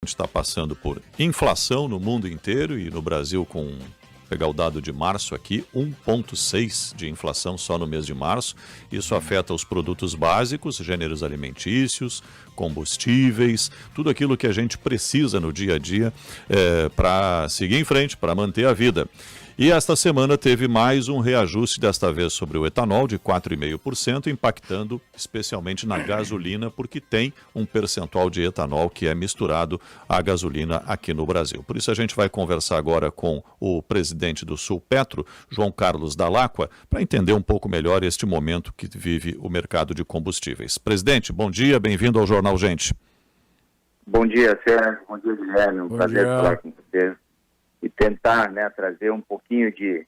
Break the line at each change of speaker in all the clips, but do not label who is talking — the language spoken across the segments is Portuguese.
está passando por inflação no mundo inteiro e no Brasil pegar o dado de março aqui, 1,6% de inflação só no mês de março. Isso afeta os produtos básicos, gêneros alimentícios, combustíveis, tudo aquilo que a gente precisa no dia a dia para seguir em frente, para manter a vida. E esta semana teve mais um reajuste, desta vez sobre o etanol, de 4,5%, impactando especialmente na gasolina, porque tem um percentual de etanol que é misturado à gasolina aqui no Brasil. Por isso a gente vai conversar agora com o presidente do Sulpetro, João Carlos Dall'Acqua, para entender um pouco melhor este momento que vive o mercado de combustíveis. Presidente, bom dia, bem-vindo ao Jornal Gente.
Bom dia, Sérgio. Bom dia, Guilherme. Um prazer falar com vocês e tentar, trazer um pouquinho de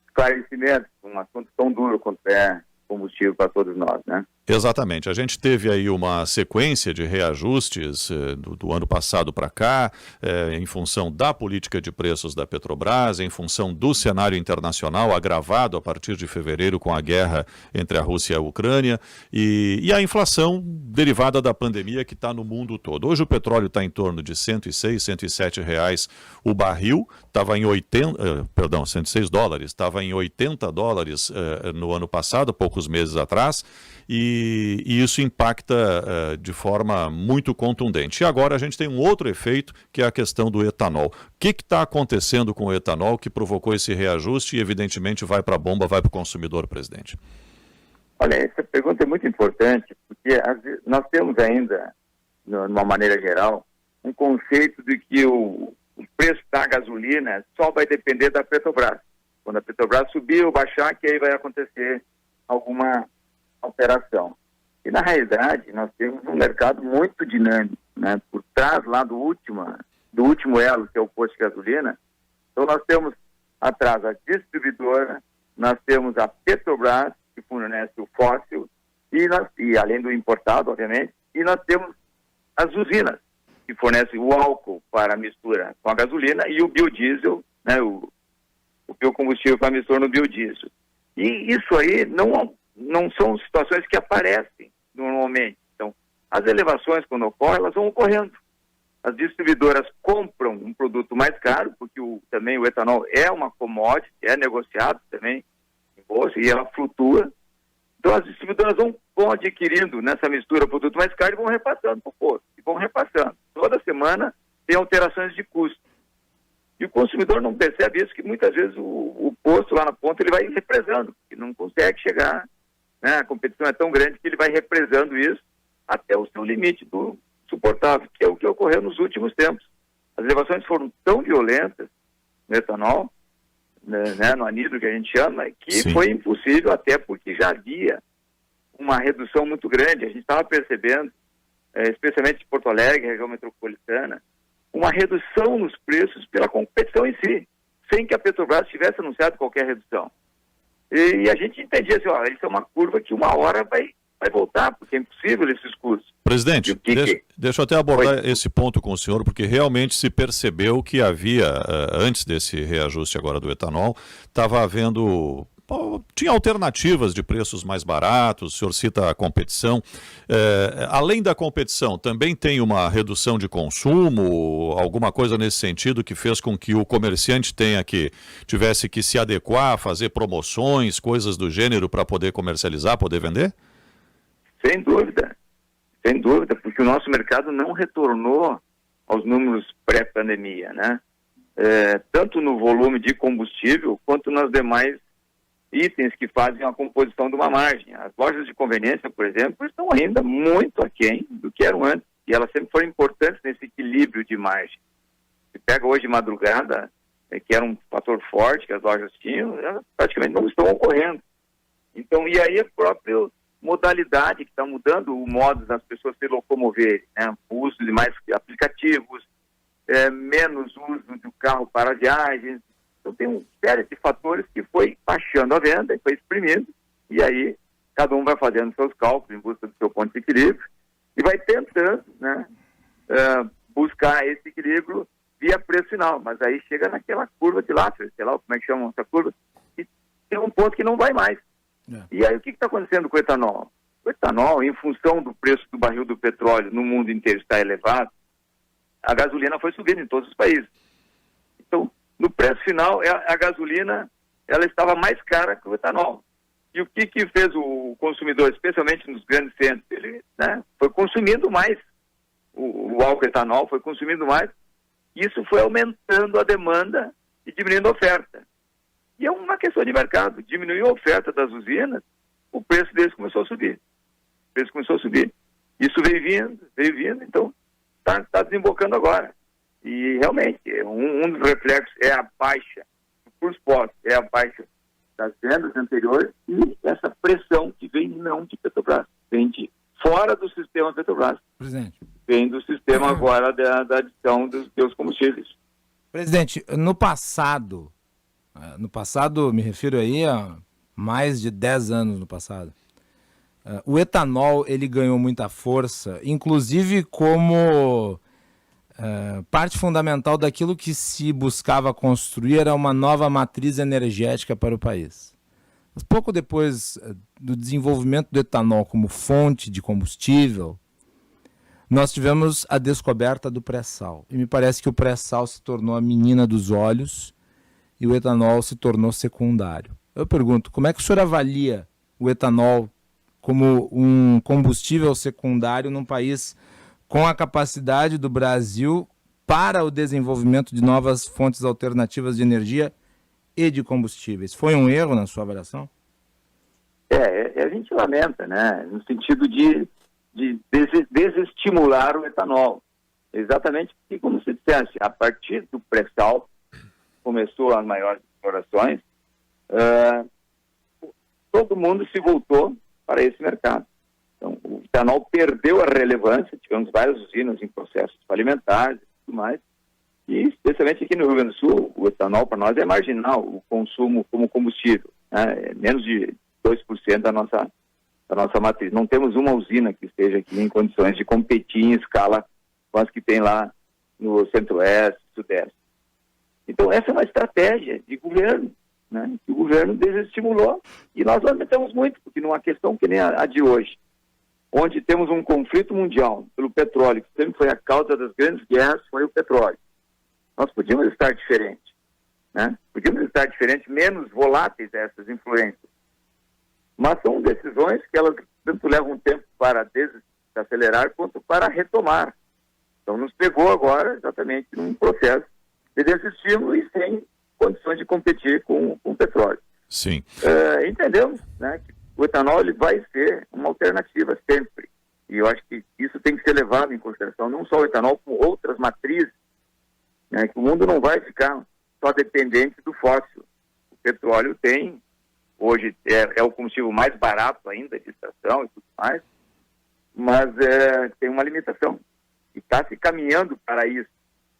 esclarecimento com um assunto tão duro quanto é combustível para todos nós,
Exatamente. A gente teve aí uma sequência de reajustes do ano passado para cá, em função da política de preços da Petrobras, em função do cenário internacional agravado a partir de fevereiro com a guerra entre a Rússia e a Ucrânia e a inflação derivada da pandemia que está no mundo todo. Hoje o petróleo está em torno de R$106, R$107 o barril, estava em 106 dólares, estava em 80 dólares no ano passado, poucos meses atrás, e isso impacta de forma muito contundente. E agora a gente tem um outro efeito, que é a questão do etanol. O que está acontecendo com o etanol que provocou esse reajuste e, evidentemente, vai para a bomba, vai para o consumidor, presidente?
Olha, essa pergunta é muito importante, porque nós temos ainda, de uma maneira geral, um conceito de que o preço da gasolina só vai depender da Petrobras. Quando a Petrobras subir ou baixar, que aí vai acontecer alguma alteração. E, na realidade, nós temos um mercado muito dinâmico, por trás lá do último elo, que é o posto de gasolina. Então, nós temos atrás a distribuidora, nós temos a Petrobras, que fornece o fóssil, e além do importado, obviamente, e nós temos as usinas, que fornecem o álcool para mistura com a gasolina e o biodiesel, o biocombustível para mistura no biodiesel. E isso aí não são situações que aparecem normalmente. Então, as elevações, quando ocorrem, elas vão ocorrendo. As distribuidoras compram um produto mais caro, porque também o etanol é uma commodity, é negociado também em bolsa e ela flutua. Então, as distribuidoras vão adquirindo nessa mistura produto mais caro e vão repassando para o posto. E vão repassando. Toda semana tem alterações de custo. E o consumidor não percebe isso, que muitas vezes o posto lá na ponta ele vai represando, que não consegue chegar, a competição é tão grande que ele vai represando isso até o seu limite do suportável, que é o que ocorreu nos últimos tempos. As elevações foram tão violentas no etanol, no anidro que a gente chama, que Sim. Foi impossível, até porque já havia uma redução muito grande. A gente estava percebendo, especialmente em Porto Alegre, região metropolitana, uma redução nos preços pela competição em si, sem que a Petrobras tivesse anunciado qualquer redução. E a gente entendia assim, isso é uma curva que uma hora vai voltar, porque é impossível esses custos.
Presidente, deixa eu até abordar esse ponto com o senhor, porque realmente se percebeu que havia, antes desse reajuste agora do etanol, estava havendo... Tinha alternativas de preços mais baratos, o senhor cita a competição. Além da competição, também tem uma redução de consumo, alguma coisa nesse sentido que fez com que o comerciante tivesse que se adequar, fazer promoções, coisas do gênero para poder comercializar, poder vender?
Sem dúvida, porque o nosso mercado não retornou aos números pré-pandemia, tanto no volume de combustível quanto nas demais itens que fazem a composição de uma margem. As lojas de conveniência, por exemplo, estão ainda muito aquém do que eram antes, e elas sempre foram importantes nesse equilíbrio de margem. Se pega hoje de madrugada, que era um fator forte que as lojas tinham, elas praticamente não estão ocorrendo. Então, e aí a própria modalidade que está mudando o modo das pessoas se locomoverem, o uso de mais aplicativos, menos uso do carro para viagens. Então tem uma série de fatores que foi baixando a venda, e foi exprimindo, e aí cada um vai fazendo seus cálculos em busca do seu ponto de equilíbrio e vai tentando buscar esse equilíbrio via preço final, mas aí chega naquela curva de Laffer, sei lá como é que chama essa curva, e tem um ponto que não vai mais. E aí o que está acontecendo com o etanol? O etanol, em função do preço do barril do petróleo no mundo inteiro está elevado, a gasolina foi subindo em todos os países. Então, no preço final, a gasolina ela estava mais cara que o etanol. E o que fez o consumidor, especialmente nos grandes centros? Ele, né, foi consumindo mais o álcool etanol, foi consumindo mais. Isso foi aumentando a demanda e diminuindo a oferta. E é uma questão de mercado. Diminuiu a oferta das usinas, o preço deles começou a subir. O preço começou a subir. Isso veio vindo, então está desembocando agora. E realmente, um dos reflexos é a baixa por postos, é a baixa das vendas anteriores e essa pressão que vem não de Petrobras, vem de fora do sistema Petrobras.
Presidente.
Vem do sistema agora da adição dos combustíveis.
Presidente, no passado, me refiro aí a mais de 10 anos no passado, o etanol ele ganhou muita força, inclusive como parte fundamental daquilo que se buscava construir era uma nova matriz energética para o país. Mas pouco depois do desenvolvimento do etanol como fonte de combustível, nós tivemos a descoberta do pré-sal. E me parece que o pré-sal se tornou a menina dos olhos e o etanol se tornou secundário. Eu pergunto, como é que o senhor avalia o etanol como um combustível secundário num país com a capacidade do Brasil para o desenvolvimento de novas fontes alternativas de energia e de combustíveis? Foi um erro na sua avaliação?
A gente lamenta, né? No sentido de desestimular o etanol. Exatamente porque, como você disseste, a partir do pré-sal, começou as maiores explorações, todo mundo se voltou para esse mercado. Então, o etanol perdeu a relevância, tivemos várias usinas em processos falimentares e tudo mais, e especialmente aqui no Rio Grande do Sul, o etanol para nós é marginal, o consumo como combustível, né? É menos de 2% da nossa matriz. Não temos uma usina que esteja aqui em condições de competir em escala com as que tem lá no Centro-Oeste, Sudeste. Então, essa é uma estratégia de governo, né? Que o governo desestimulou e nós lamentamos muito, porque numa questão que nem a de hoje, onde temos um conflito mundial pelo petróleo, que sempre foi a causa das grandes guerras, foi o petróleo. Nós podíamos estar diferentes, né? Podíamos estar diferentes, menos voláteis a essas influências. Mas são decisões que elas tanto levam tempo para desacelerar quanto para retomar. Então nos pegou agora exatamente num processo de desestímulo e sem condições de competir com o petróleo.
Sim.
Entendemos, né, que o etanol ele vai ser uma alternativa sempre. E eu acho que isso tem que ser levado em consideração, não só o etanol, como outras matrizes, né, que o mundo não vai ficar só dependente do fóssil. O petróleo tem, hoje é o combustível mais barato ainda de extração e tudo mais, mas tem uma limitação. E está se caminhando para isso,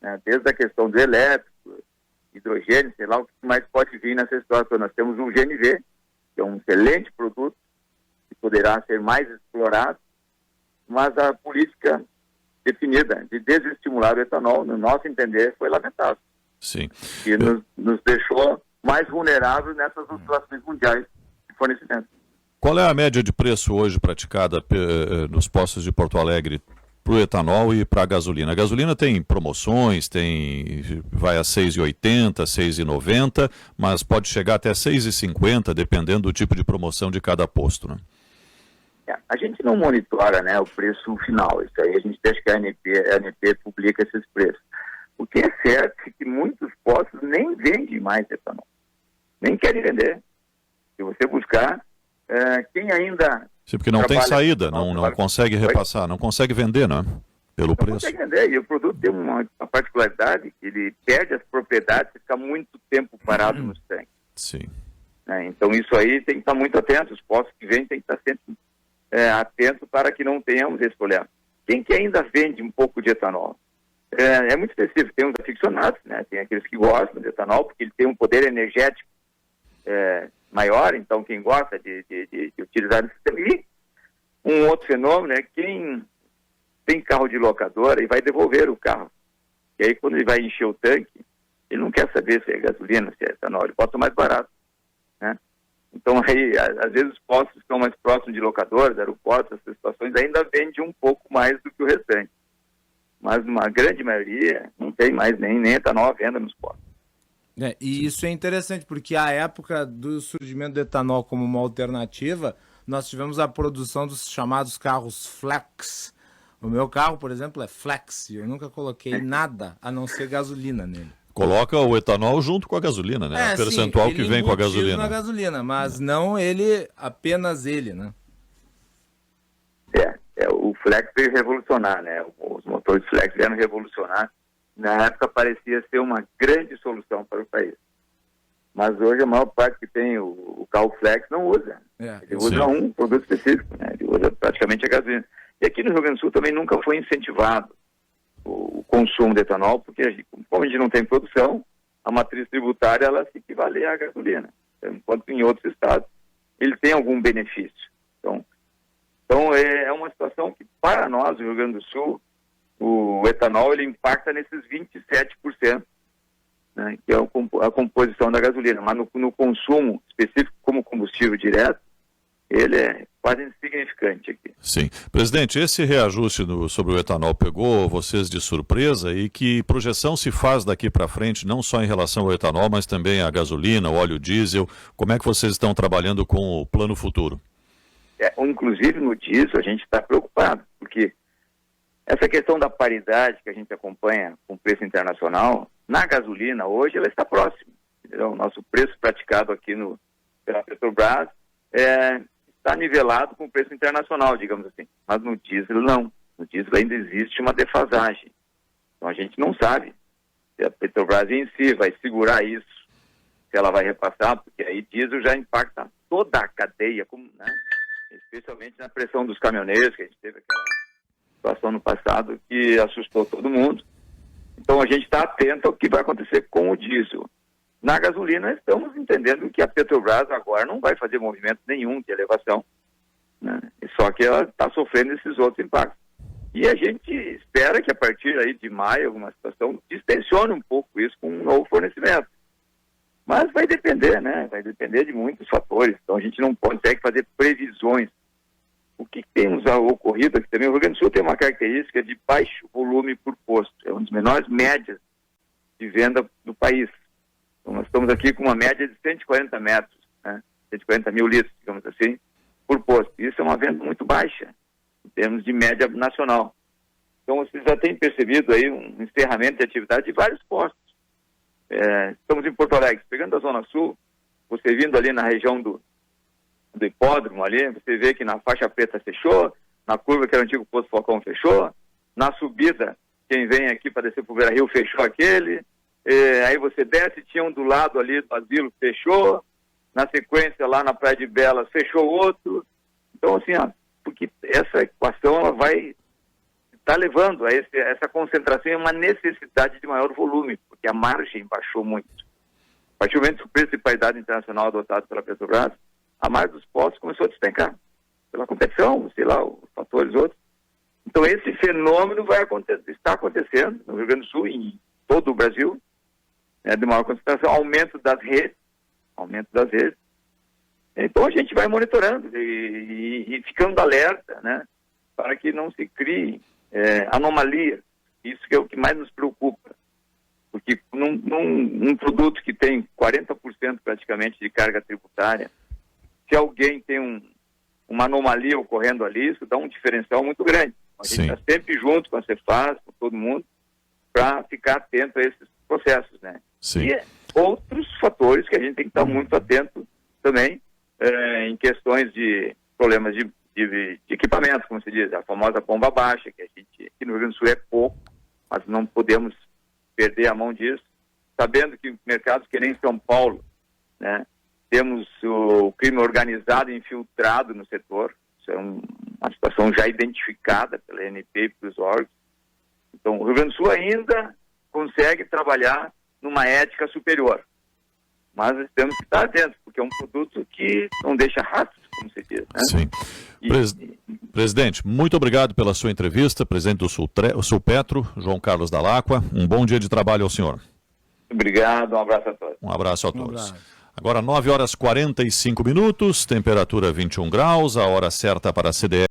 né, desde a questão do elétrico, hidrogênio, sei lá o que mais pode vir nessa situação. Nós temos um GNV, que é um excelente produto, que poderá ser mais explorado, mas a política definida de desestimular o etanol, no nosso entender, foi lamentável.
Sim.
E nos deixou mais vulneráveis nessas oscilações mundiais de fornecimento.
Qual é a média de preço hoje praticada nos postos de Porto Alegre para o etanol e para a gasolina? A gasolina tem promoções, vai a R$ 6,80, R$ 6,90, mas pode chegar até R$ 6,50, dependendo do tipo de promoção de cada posto, né?
A gente não monitora, né, o preço final. Isso aí a gente deixa que a ANP publica esses preços. O que é certo é que muitos postos nem vendem mais etanol. Nem querem vender. Se você buscar, quem ainda...
Sim, porque não tem saída, não consegue repassar, não consegue vender, né? Pelo preço. Não
consegue vender, e o produto tem uma particularidade, que ele perde as propriedades e fica muito tempo parado nos tanques.
Sim.
Então isso aí tem que estar muito atento, os postos que vendem tem que estar sempre atento para que não tenhamos esse problema. Quem que ainda vende um pouco de etanol? É muito específico, tem os aficionados, né? Tem aqueles que gostam de etanol, porque ele tem um poder energético maior, então quem gosta de utilizar esse sistema. E um outro fenômeno é quem tem carro de locadora e vai devolver o carro. E aí quando ele vai encher o tanque, ele não quer saber se é gasolina, se é etanol, ele bota o mais barato, né? Então aí, às vezes os postos que estão mais próximos de locadoras, aeroportos, essas situações ainda vendem um pouco mais do que o restante. mas uma grande maioria não tem mais nem etanol à venda nos postos.
E isso é interessante, porque a época do surgimento do etanol como uma alternativa, nós tivemos a produção dos chamados carros flex. O meu carro, por exemplo, é flex, e eu nunca coloquei nada a não ser gasolina nele.
Coloca o etanol junto com a gasolina, né? O percentual que vem com a gasolina.
Na gasolina, mas não ele, apenas ele, né?
O flex veio revolucionar, né? Os motores flex vieram revolucionar. Na época parecia ser uma grande solução para o país. Mas hoje a maior parte que tem o carro flex não usa. Ele usa um produto específico, né? Ele usa praticamente a gasolina. E aqui no Rio Grande do Sul também nunca foi incentivado o consumo de etanol, porque como a gente não tem produção, a matriz tributária ela se equivale à gasolina. Enquanto em outros estados ele tem algum benefício. Então é uma situação que para nós, no Rio Grande do Sul, o etanol ele impacta nesses 27%, né, que é a composição da gasolina, mas no consumo específico como combustível direto, ele é quase insignificante aqui.
Sim. Presidente, esse reajuste sobre o etanol pegou vocês de surpresa e que projeção se faz daqui para frente, não só em relação ao etanol, mas também à gasolina, ao óleo diesel? Como é que vocês estão trabalhando com o plano futuro?
Inclusive no diesel a gente está preocupado, porque essa questão da paridade que a gente acompanha com o preço internacional, na gasolina hoje ela está próxima. Entendeu? O nosso preço praticado aqui pela Petrobras está nivelado com o preço internacional, digamos assim. Mas no diesel não. No diesel ainda existe uma defasagem. Então a gente não sabe se a Petrobras em si vai segurar isso, se ela vai repassar, porque aí diesel já impacta toda a cadeia, né? Especialmente na pressão dos caminhoneiros, que a gente teve aquela situação no passado que assustou todo mundo. Então a gente está atento ao que vai acontecer com o diesel. Na gasolina estamos entendendo que a Petrobras agora não vai fazer movimento nenhum de elevação, né? Só que ela está sofrendo esses outros impactos. E a gente espera que a partir aí de maio alguma situação distensione um pouco isso com um novo fornecimento. Mas vai depender, né? Vai depender de muitos fatores. Então a gente não consegue fazer previsões. O que temos ocorrido aqui também, o Rio Grande do Sul tem uma característica de baixo volume por posto. É uma das menores médias de venda do país. Então nós estamos aqui com uma média de 140 metros, né? 140 mil litros, digamos assim, por posto. Isso é uma venda muito baixa, em termos de média nacional. Então vocês já têm percebido aí um encerramento de atividade de vários postos. Estamos em Porto Alegre, pegando a Zona Sul, você vindo ali na região do hipódromo ali, você vê que na faixa preta fechou, na curva que era o antigo posto Falcão fechou, na subida, quem vem aqui para descer para o Beira Rio fechou aquele, aí você desce, tinha um do lado ali do asilo, fechou, na sequência lá na Praia de Belas fechou outro. Então assim, porque essa equação ela vai estar levando a essa concentração e uma necessidade de maior volume, porque a margem baixou muito. A partir do momento que o preço de paridade internacional adotado pela Petrobras, a margem dos postos começou a despencar. Pela competição, sei lá, os fatores outros. Então esse fenômeno está acontecendo no Rio Grande do Sul e em todo o Brasil, né, de maior concentração, aumento das redes. Então a gente vai monitorando e ficando alerta, né, para que não se crie anomalias. Isso que é o que mais nos preocupa. Porque num produto que tem 40% praticamente de carga tributária, se alguém tem uma anomalia ocorrendo ali, isso dá um diferencial muito grande. A gente está sempre junto com a Cefaz, com todo mundo, para ficar atento a esses processos, né?
Sim.
E outros fatores que a gente tem que estar muito atento também, em questões de problemas de equipamento, como se diz, a famosa bomba baixa, que a gente aqui no Rio Grande do Sul é pouco, mas não podemos perder a mão disso, sabendo que mercados que nem São Paulo, né, temos o crime organizado infiltrado no setor. Isso é uma situação já identificada pela ANP e pelos órgãos. Então, o Rio Grande do Sul ainda consegue trabalhar numa ética superior. Mas temos que estar atentos, porque é um produto que não deixa rastros, como se diz, né?
Sim. Presidente, muito obrigado pela sua entrevista. Presidente do Sulpetro, João Carlos Dall'Acqua. Um bom dia de trabalho ao senhor.
Obrigado, um abraço a todos.
Um abraço a todos. Agora 9h45, temperatura 21 graus, a hora certa para a CDL.